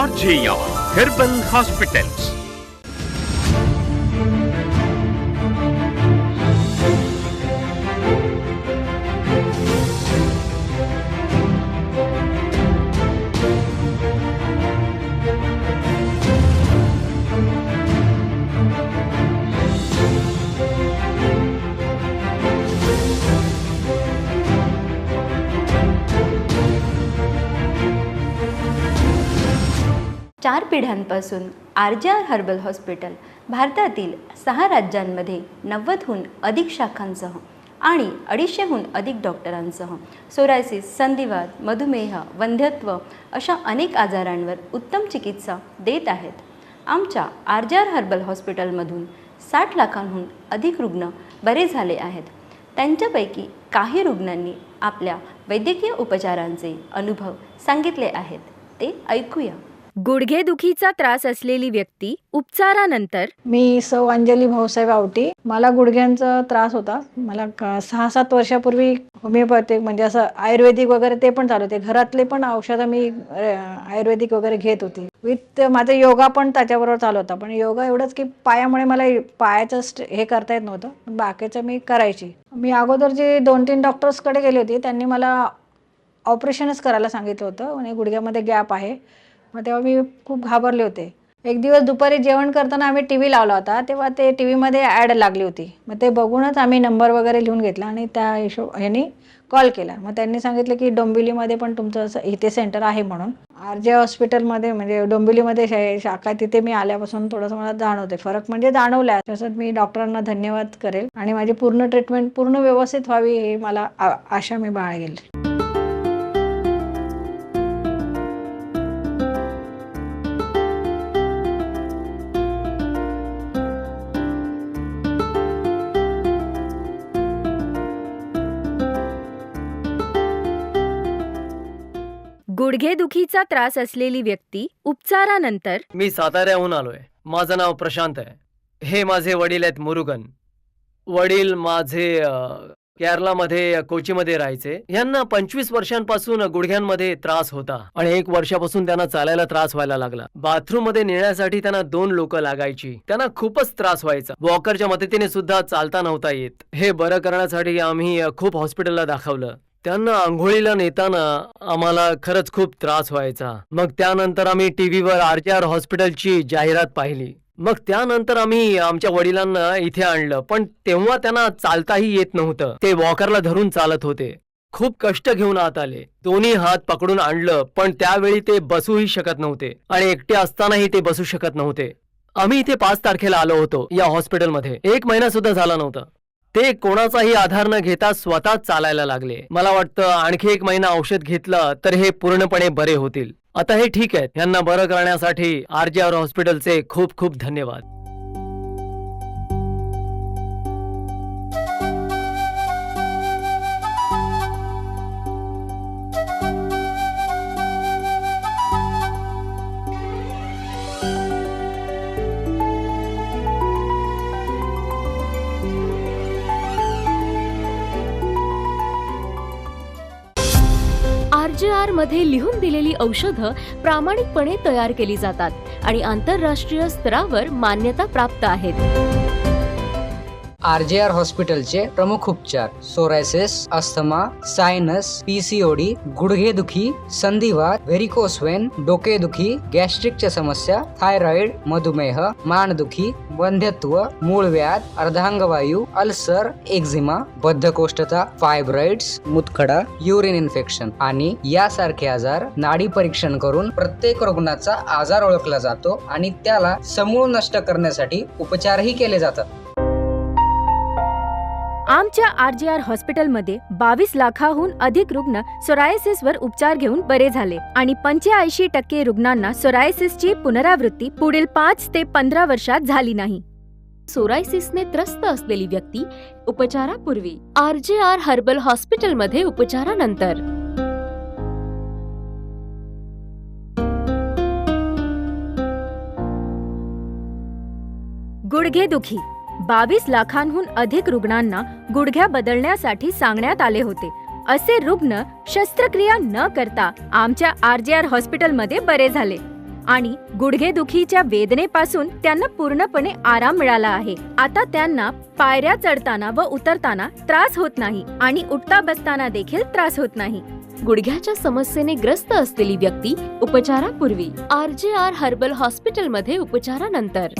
RJR Herbal Hospitals. चार पिढ्यांपासून RJR herbal hospital भारतातील 6 राज्यांमध्ये 90हून अधिक शाखांसह आणि 250हून अधिक डॉक्टरांसह सोरायसिस, संधिवात, मधुमेह, वंध्यत्व अशा अनेक आजारांवर उत्तम चिकित्सा देत आहेत. आमच्या RJR हर्बल हॉस्पिटलमधून 60 लाखांहून अधिक रुग्ण बरे झाले आहेत. त्यांच्यापैकी काही रुग्णांनी आपल्या वैद्यकीय उपचारांचे अनुभव सांगितले आहेत, ते ऐकूया. गुडघेदुखीचा त्रास असलेली व्यक्ती उपचारानंतर. मी सौ अंजली भाऊसाहेब आवटी. मला गुडघ्यांचा त्रास होता. मला 6-7 वर्षापूर्वी होमिओपॅथिक म्हणजे असं आयुर्वेदिक वगैरे ते पण चालू होते. घरातले पण औषधं मी आयुर्वेदिक वगैरे घेत होती. विथ माझा योगा पण त्याच्याबरोबर चालू होता. पण योगा एवढंच की पायामुळे मला पायाचं हे करता येत नव्हतं. बाकीचं मी करायची. मी अगोदर जे 2-3 डॉक्टर्सकडे गेले होते, त्यांनी मला ऑपरेशनच करायला सांगितलं होतं. म्हणजे गुडघ्यामध्ये गॅप आहे. मग तेव्हा मी खूप घाबरले होते. एक दिवस दुपारी जेवण करताना आम्ही TV लावला होता, तेव्हा ते TV मध्ये ॲड लागली होती. मग ते बघूनच आम्ही नंबर वगैरे लिहून घेतला आणि त्या ह्यानी कॉल केला. मग त्यांनी सांगितलं की डोंबिवलीमध्ये पण तुमचं इथे सेंटर आहे म्हणून. RJ हॉस्पिटलमध्ये म्हणजे डोंबिवलीमध्ये शाखा, तिथे मी आल्यापासून थोडंसं मला जाणवते फरक, म्हणजे जाणवला. तसंच मी डॉक्टरांना धन्यवाद करेल आणि माझी पूर्ण ट्रीटमेंट पूर्ण व्यवस्थित व्हावी ही मला आशा मी बाळगेल. गुडघेदुखीचा त्रास असलेली व्यक्ती उपचारानंतर. मी साताऱ्याहून आलोय. माझं नाव प्रशांत आहे. हे माझे वडील आहेत मुरुगन. वडील माझे केरलामध्ये कोचीमध्ये राहायचे. यांना 25 वर्षांपासून गुडघ्यांमध्ये त्रास होता आणि 1 वर्षापासून त्यांना चालायला त्रास व्हायला लागला. बाथरूम मध्ये नेण्यासाठी त्यांना 2 लोक लागायची. त्यांना खूपच त्रास व्हायचा. वॉकरच्या मदतीने सुद्धा चालता नव्हता येत. हे बरं करण्यासाठी आम्ही खूप हॉस्पिटलला दाखवलं. त्यांना आंघोळीला नेताना आम्हाला खरंच खूप त्रास व्हायचा. मग त्यानंतर आम्ही टीव्हीवर RJR हॉस्पिटलची जाहिरात पाहिली. मग त्यानंतर आम्ही आमच्या वडिलांना इथे आणलं. पण तेव्हा त्यांना चालताही येत नव्हतं. ते वॉकरला धरून चालत होते. खूप कष्ट घेऊन आत आले. दोन्ही हात पकडून आणलं, पण त्यावेळी ते बसूही शकत नव्हते आणि एकटे असतानाही ते बसू शकत नव्हते. आम्ही इथे 5 तारखेला आलो होतो या हॉस्पिटलमध्ये. 1 महिना सुद्धा झाला नव्हता. ते कोणाचाही आधार न घेता स्वतः चालायला लागले. मला वाटतं आणखी 1 महिना औषध घेतलं तर हे पूर्णपणे बरे होतील. आता हे ठीक आहेत. यांना बरं करण्यासाठी RJR हॉस्पिटलचे खूप खूप धन्यवाद. RJR मध्ये लिहून दिलेली औषधं प्रामाणिकपणे तयार केली जातात आणि आंतरराष्ट्रीय स्तरावर मान्यता प्राप्त आहेत. RJR हॉस्पिटलचे प्रमुख उपचार: सोरायसिस, अस्थमा, सायनस, PCOD, गुडघेदुखी, संधिवात, व्हेरिकोस व्हेन, डोकेदुखी, गॅस्ट्रिकच्या समस्या, थायरॉइड, मधुमेह, मानदुखी, वंध्यत्व, मूळव्याध, अर्धांगवायू, अल्सर, एक्झिमा, बद्धकोष्ठता, फायब्रॉइड्स, मुतखडा, युरिन इन्फेक्शन आणि यासारखे आजार नाडी परीक्षण करून प्रत्येक रुग्णाचा आजार ओळखला जातो आणि त्याला समूळ नष्ट करण्यासाठी उपचारही केले जातात. आमच्या RJR हॉस्पिटलमध्ये 22 लाखाहून अधिक रुग्ण सोरायसिसवर उपचार घेऊन बरे झाले आणि 85% रुग्णांना सोरायसिसची पुनरावृत्ती पुढील 5 ते 15 वर्षात झाली नाही. सोरायसिसने त्रस्त असलेली व्यक्ती उपचारापूर्वी, RJR हर्बल हॉस्पिटलमध्ये उपचारानंतर. गुडघेदुखी 22 लाखांहून अधिक रुग्णांना गुडघ्या बदलण्यासाठी सांगण्यात आले होते. असे रुग्ण शस्त्रक्रिया न करता आमच्या RJR हॉस्पिटलमध्ये बरे झाले. आणि गुडघेदुखीच्या वेदनेपासून त्यांना पूर्णपणे आराम मिळाला आहे. आता त्यांना पायऱ्या चढताना व उतरताना त्रास होत नाही आणि उठता बसताना देखील त्रास होत नाही. गुडघ्याच्या समस्येने ग्रस्त असलेली व्यक्ती उपचारापूर्वी RJR हर्बल हॉस्पिटलमध्ये उपचारानंतर.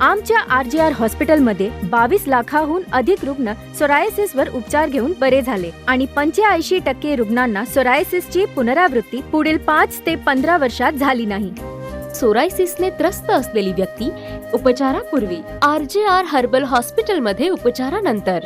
आमच्या RJR हॉस्पिटलमध्ये 22 लाखाहून अधिक रुग्ण सोरायसिसवर उपचार घेऊन बरे झाले आणि 85% रुग्णांना सोरायसिसची पुनरावृत्ती पुढील 5 ते 15 वर्षात झाली नाही. सोरायसिसने त्रस्त असलेली व्यक्ती उपचारापूर्वी RJR हर्बल हॉस्पिटलमध्ये उपचारानंतर.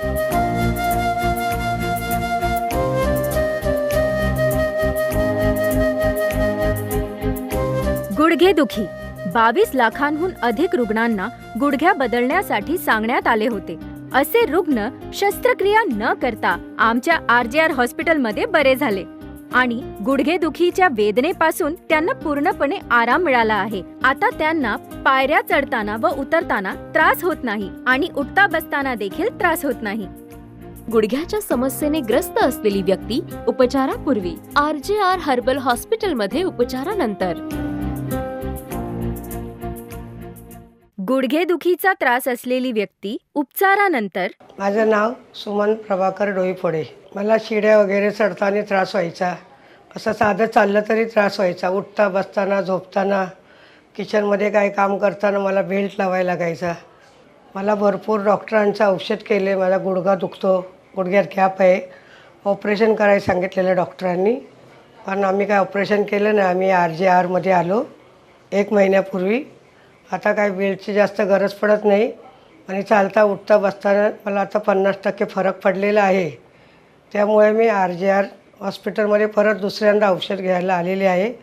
गुडघेदुखी 22 लाखांहून अधिक रुग्णांना गुडघ्या बदलण्यासाठी सांगण्यात आले होते. असे रुग्ण शस्त्रक्रिया न करता आमच्या RJR हॉस्पिटलमध्ये बरे झाले आणि गुडघेदुखीच्या वेदनेपासून त्यांना पूर्णपणे आराम मिळाला आहे. आता त्यांना पायऱ्या चढताना व उतरताना त्रास होत नाही आणि उठता बसताना देखील त्रास होत नाही. गुडघ्याच्या समस्येने ग्रस्त असलेली व्यक्ती उपचारापूर्वी RJR हर्बल हॉस्पिटलमध्ये उपचारानंतर. गुडघेदुखीचा त्रास असलेली व्यक्ती उपचारानंतर. माझं नाव सुमन प्रभाकर डोईफोडे. मला शिड्या वगैरे चढताना त्रास व्हायचा. असं साधं चाललं तरी त्रास व्हायचा. उठता बसताना झोपताना किचनमध्ये काय काम करताना मला बेल्ट लावायला लागायचा. मला भरपूर डॉक्टरांचं औषध केले. माझा गुडघा दुखतो, गुडघ्यात गॅप आहे, ऑपरेशन करायला सांगितलेलं डॉक्टरांनी. पण आम्ही काय ऑपरेशन केलं नाही. आम्ही RJRमध्ये आलो 1 महिन्यापूर्वी. आता काय बेल्टची जास्त गरज पडत नाही आणि चालता उठता बसताना मला आता 50% फरक पडलेला आहे. त्यामुळे मी RJR हॉस्पिटलमध्ये परत दुसऱ्यांदा औषध घ्यायला आलेले आहे.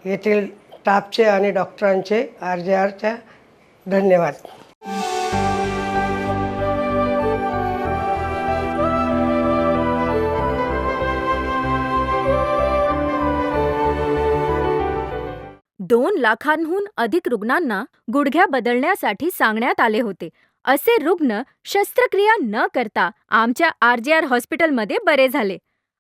येथील स्टाफचे आणि डॉक्टरांचे RJRच्या धन्यवाद. दोन लाखांहून अधिक रुग्णांना गुडघ्या बदलण्यासाठी सांगण्यात आले होते. असे रुग्ण शस्त्रक्रिया न करता आमच्या RJR हॉस्पिटलमध्ये बरे झाले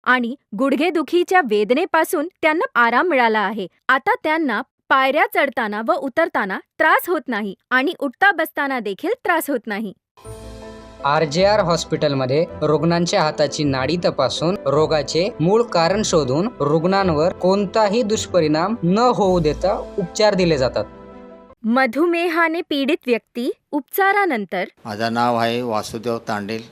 आणि गुडघेदुखीच्या वेदनेपासून त्यांना आराम मिळाला आहे. आता त्यांना पायऱ्या चढताना व उतरताना त्रास होत नाही आणि उठता बसताना देखील त्रास होत नाही. RJR हॉस्पिटलमध्ये रुग्णांच्या हाताची नाडी तपासून रोगाचे मूळ कारण शोधून रुग्णांवर कोणताही दुष्परिणाम न होऊ देता उपचार दिले जातात. मधुमेहाने पीडित व्यक्ती उपचारानंतर. माझं नाव आहे वासुदेव तांडेल.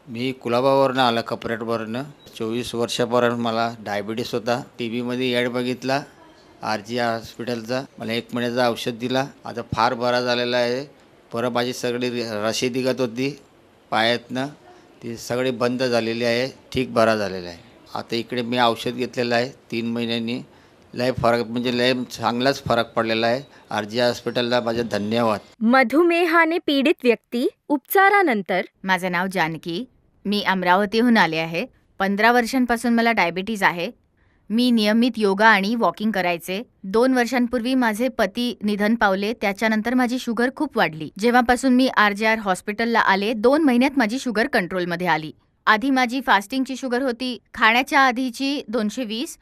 मी कुलाबावरनं आलं, कपरेटवरनं. 24 वर्षापर्यंत मला डायबिटीस होता. TVमध्ये ॲड बघितला RJR हॉस्पिटलचा. मला 1 महिन्याचं औषध दिला. आता फार बरा झालेला आहे. परत माझी सगळी रशी निघत होती पायातनं, ती सगळी बंद झालेली आहे. ठीक बरा झालेला आहे. आता इकडे मी औषध घेतलेलं आहे 3 महिन्यांनी. लय फरक म्हणजे लय चांगलाच फरक पडलेला आहे. RJR हॉस्पिटलला माझे धन्यवाद. मधुमेहाने पीडित व्यक्ती उपचारानंतर. माझं नाव जानकी. मी अमरावतीहून आले आहे. 15 वर्षांपासून मला डायबिटीज आहे. मी नियमित योगा आणि वॉकिंग करायचे. 2 वर्षांपूर्वी माझे पती निधन पावले. त्याच्यानंतर माझी शुगर खूप वाढली. जेव्हापासून मी RJR हॉस्पिटलला आले 2 महिन्यात माझी शुगर कंट्रोलमध्ये आली. आधी माझी फास्टिंगची शुगर होती, खाण्याच्या आधीची 220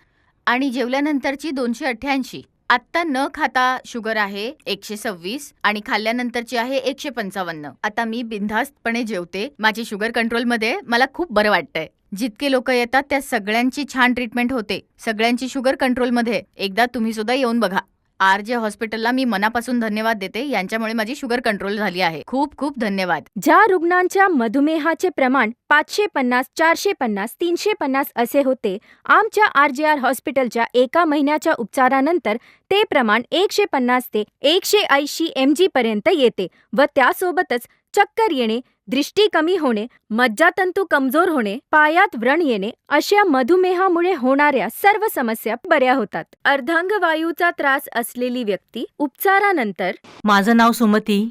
आणि जेवल्यानंतरची 288. आत्ता न खाता शुगर आहे 126 आणि खाल्ल्यानंतरची आहे 155. आता मी बिनधास्तपणे जेवते. माझी शुगर कंट्रोलमध्ये. मला खूप बरं वाटतंय. जितके लोक येतात त्या सगळ्यांची छान ट्रीटमेंट होते. सगळ्यांची शुगर कंट्रोलमध्ये. एकदा तुम्ही सुद्धा येऊन बघा. RJ हॉस्पिटलला मी मनापासून धन्यवाद देते. यांच्यामुळे माझी शुगर कंट्रोल झाली आहे. खूप खूप धन्यवाद. ज्या रुग्णांच्या मधुमेहाचे प्रमाण 550, 450, 350 असे होते, आमच्या RJR हॉस्पिटलच्या 1 महिन्याच्या उपचारानंतर ते प्रमाण 150 ते 180 mg पर्यंत येते व त्यासोबतच चक्कर येणे, दृष्टी कमी होणे, मज्जातंतू कमजोर होणे, पायात व्रण येणे अशा मधुमेहामुळे होणाऱ्या सर्व समस्या बऱ्या होतात. अर्धांगवायूचा त्रास असलेली व्यक्ती उपचारानंतर. माझं नाव सुमती.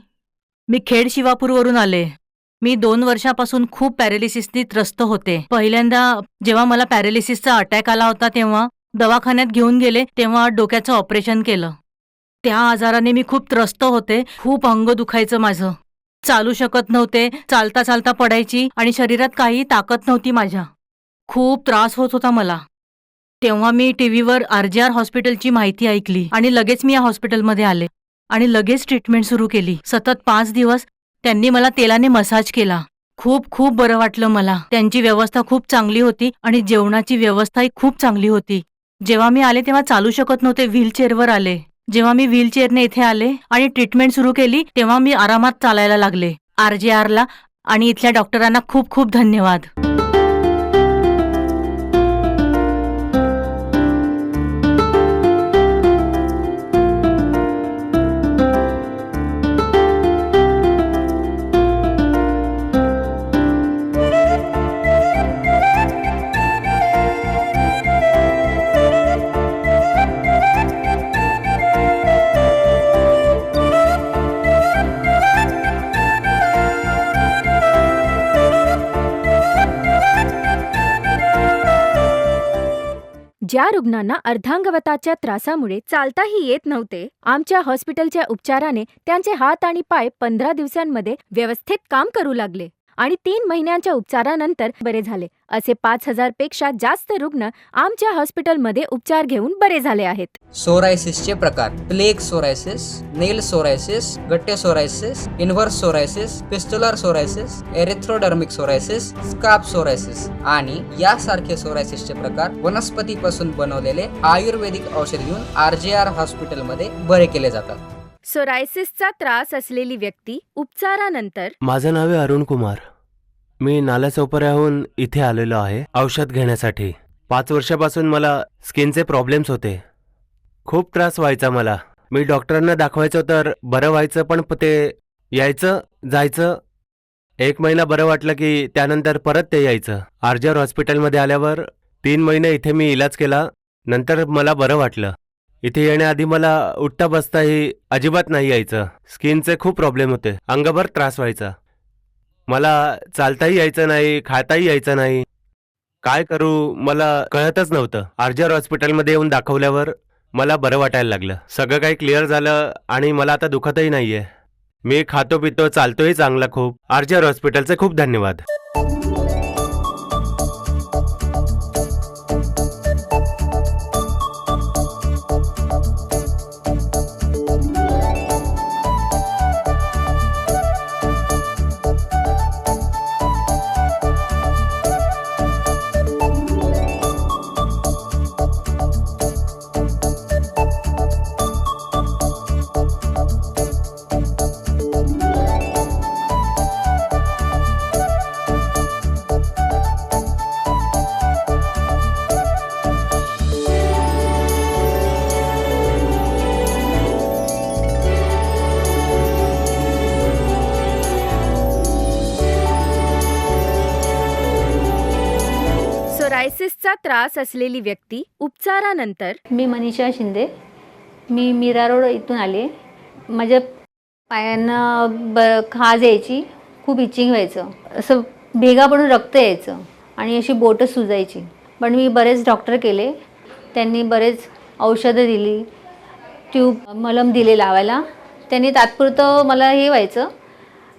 मी खेड शिवापूरवरून आले. मी 2 वर्षापासून खूप पॅरालिसिसनी त्रस्त होते. पहिल्यांदा जेव्हा मला पॅरालिसिसचा अटॅक आला होता तेव्हा दवाखान्यात घेऊन गेले, तेव्हा डोक्याचं ऑपरेशन केलं. त्या आजाराने मी खूप त्रस्त होते. खूप अंग दुखायचं माझं. चालू शकत नव्हते, चालता चालता पडायची आणि शरीरात काही ताकद नव्हती माझ्या. खूप त्रास होत होता मला. तेव्हा मी टीव्हीवर RGR हॉस्पिटलची माहिती ऐकली आणि लगेच मी या हॉस्पिटलमध्ये आले आणि लगेच ट्रीटमेंट सुरू केली. सतत 5 दिवस त्यांनी मला तेलाने मसाज केला. खूप खूप बरं वाटलं मला. त्यांची व्यवस्था खूप चांगली होती आणि जेवणाची व्यवस्थाही खूप चांगली होती. जेव्हा मी आले तेव्हा चालू शकत नव्हते, व्हीलचेअरवर आले. जेव्हा मी व्हीलचेअरने इथे आले आणि ट्रीटमेंट सुरू केली तेव्हा मी आरामात चालायला लागले. RGRला आणि इथल्या डॉक्टरांना खूप खूप धन्यवाद. ज्या रुग्णांना अर्धांगवताच्या त्रासामुळे चालताही येत नव्हते, आमच्या हॉस्पिटलच्या उपचाराने त्यांचे हात आणि पाय 15 दिवसांमध्ये व्यवस्थित काम करू लागले आणि 3 महिन्यांच्या उपचारानंतर बरे झाले. असे 5,000 पेक्षा जास्त रुग्ण आमच्या हॉस्पिटलमध्ये उपचार घेऊन बरे झाले आहेत. सोरायसिसचे प्रकार: plaque psoriasis, nail psoriasis, guttate psoriasis, inverse psoriasis, pustular psoriasis, erythrodermic psoriasis, scalp psoriasis आणि यासारखे सोरायसिसचे प्रकार वनस्पतीपासून बनवलेले आयुर्वेदिक औषध घेऊन RGR हॉस्पिटलमध्ये बरे केले जातात. सोरायसिसचा त्रास असलेली व्यक्ती उपचारानंतर. माझं नाव आहे अरुण कुमार. मी नालासोपाऱ्याहून इथे आलेलो आहे औषध घेण्यासाठी. 5 वर्षापासून मला स्किनचे प्रॉब्लेम्स होते. खूप त्रास व्हायचा मला. मी डॉक्टरांना दाखवायचं तर बरं व्हायचं, पण ते यायचं जायचं. 1 महिना बरं वाटलं की त्यानंतर परत ते यायचं. RGR हॉस्पिटलमध्ये आल्यावर 3 महिने इथे मी इलाज केला. नंतर मला बरं वाटलं. इथे येण्याआधी मला उठता बसताही अजिबात नाही यायचं. स्किनचे खूप प्रॉब्लेम होते. अंगभर त्रास व्हायचा. मला चालताही यायचं नाही, खाताही यायचं नाही. काय करू मला कळतच नव्हतं. RGR हॉस्पिटलमध्ये येऊन दाखवल्यावर मला बरं वाटायला लागलं. सगळं काही क्लिअर झालं आणि मला आता दुखतही नाहीये. मी खातो पितो चालतोही चांगला खूप. RGR हॉस्पिटलचे खूप धन्यवाद. सोरायसिसचा त्रास असलेली व्यक्ती उपचारानंतर. मी मनीषा शिंदे. मी मीरा रोड इथून आले. माझ्या पायांना खाज यायची, खूप इचिंग व्हायचं, असं भेगा पडून रक्त यायचं आणि अशी बोटं सुजायची. पण मी बरेच डॉक्टर केले. त्यांनी बरेच औषधं दिली, ट्यूब मलम दिले लावायला. त्यांनी तात्पुरतं मला हे व्हायचं.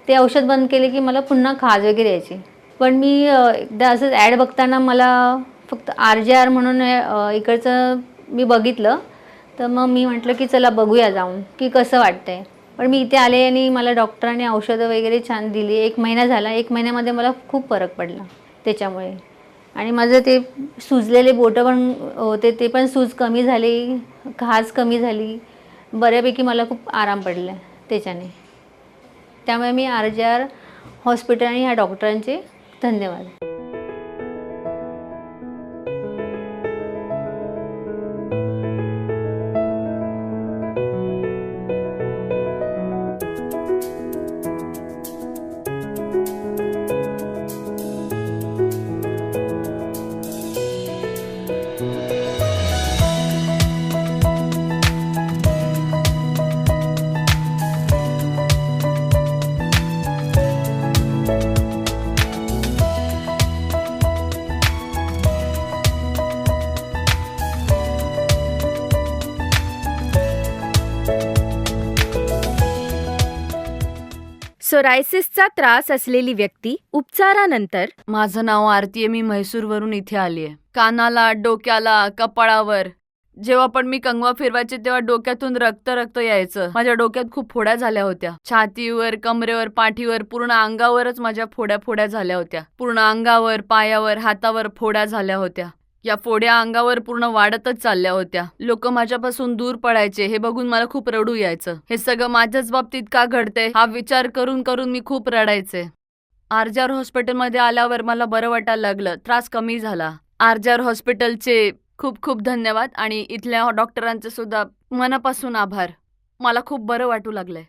ते औषध बंद केले की मला पुन्हा खाज वगैरे यायची. पण मी एकदा असंच ॲड बघताना मला फक्त RGR म्हणून इकडचं मी बघितलं. तर मग मी म्हटलं की चला बघूया जाऊन की कसं वाटतं आहे. पण मी इथे आले आणि मला डॉक्टरांनी औषधं वगैरे छान दिली. 1 महिना झाला. 1 महिन्यामध्ये मला खूप फरक पडला त्याच्यामुळे. आणि माझं ते सुजलेले बोटं पण होते, ते पण सूज कमी झाली, खाज कमी झाली. बऱ्यापैकी मला खूप आराम पडला त्याच्याने. त्यामुळे मी RGR हॉस्पिटल आणि ह्या डॉक्टरांचे धन्यवाद. सोरायसिसचा त्रास असलेली व्यक्ती उपचारानंतर. माझं नाव आरती आहे. मी म्हैसूरवरून इथे आली आहे. कानाला, डोक्याला, कपाळावर जेव्हा पण मी कंगवा फिरवायचे तेव्हा डोक्यातून रक्त यायचं. माझ्या डोक्यात खूप फोड्या झाल्या होत्या. छातीवर, कमरेवर, पाठीवर, पूर्ण अंगावरच माझ्या फोड्या झाल्या होत्या. पूर्ण अंगावर, पायावर, हातावर फोड्या झाल्या होत्या. या फोड्या अंगावर पूर्ण वाढतच चालल्या होत्या. लोक माझ्यापासून दूर पळायचे. हे बघून मला खूप रडू यायचं. हे सगळं माझ्याच बाबतीत का घडते हा विचार करून करून मी खूप रडायचे. आरजीआर हॉस्पिटलमध्ये आल्यावर मला बरं वाटायला लागलं. त्रास कमी झाला. आरजीआर हॉस्पिटलचे खूप खूप धन्यवाद आणि इथल्या डॉक्टरांचे सुद्धा मनापासून आभार. मला खूप बरं वाटू लागलंय.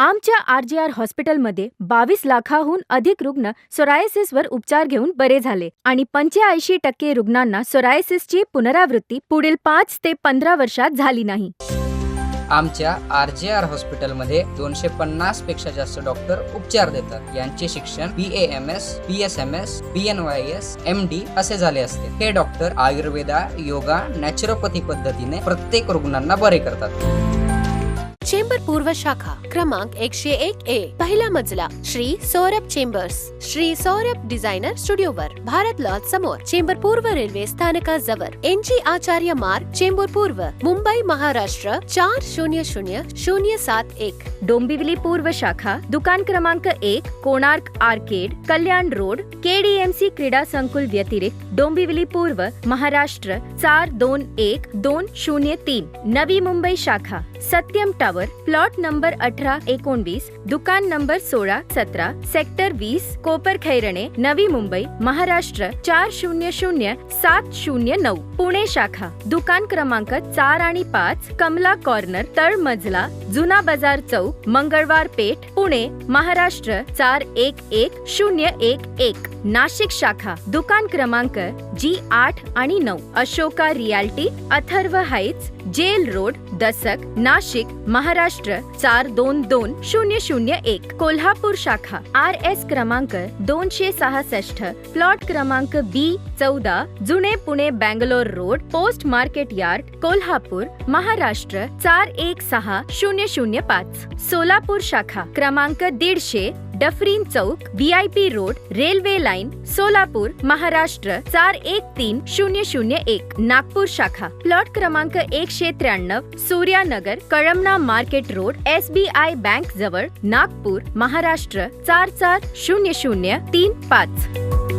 आमच्या आरजीआर हॉस्पिटलमध्ये 22 लाखाहून अधिक रुग्ण सोरायसिसवर उपचार घेऊन बरे झाले आणि 85% रुग्णांना सोरायसिसची पुनरावृत्ती पुढील 5 ते 15 वर्षात झाली नाही. आमच्या आरजीआर हॉस्पिटलमध्ये 250 पेक्षा जास्त डॉक्टर उपचार देतात. यांचे शिक्षण BAMS, BSMS, BNYS, MD असे झाले असते. हे डॉक्टर आयुर्वेदा, योगा, नॅचरोपॅथी पद्धतीने प्रत्येक रुग्णांना बरे करतात. चेंबर पूर्व शाखा क्रमांक 101A, पहिला मजला, श्री सौरभ चेंबर्स, श्री सौरभ डिझायनर स्टुडिओवर, भारत लॉज समोर, चेंबर पूर्व रेल्वे स्थानकाजवळ, NG आचार्य मार्ग, चेंबूर पूर्व, मुंबई, महाराष्ट्र 400071. डोंबिवली पूर्व शाखा दुकान क्रमांक 1, कोणार्क आर्केड, कल्याण रोड, KDMC क्रीडा संकुल व्यतिरिक्त, डोंबिवली पूर्व, महाराष्ट्र 421203. नवी मुंबई शाखा सत्यम टावर, प्लॉट नंबर 18-19, दुकान नंबर 16-17, सेक्टर 20, कोपर खैरणे, नवी मुंबई, महाराष्ट्र 400709. पुणे शाखा दुकान क्रमांक 4 आणि 5, कमला कॉर्नर, तळमजला, जुना बाजार चौक, मंगळवार पेठ, पुणे, महाराष्ट्र 411011. नाशिक शाखा दुकान क्रमांक G8 आणि 9, Ashoka realty, Atharva heights, jail road, Dasak, Nashik, Maharashtra 422001. Kolhapur शाखा RS क्रमांक 266, प्लॉट क्रमांक B14, जुने Pune Bangalore road, post market yard, Kolhapur, Maharashtra 416005. Solapur शाखा क्रमांक 150, Dufferin Chowk, VIP road, railway line, Solapur, Maharashtra 413001. Nagpur शाखा प्लॉट क्रमांक 193, Suryanagar, Kalamna market road, SBI bank जवळ, नागपूर, महाराष्ट्र 440035.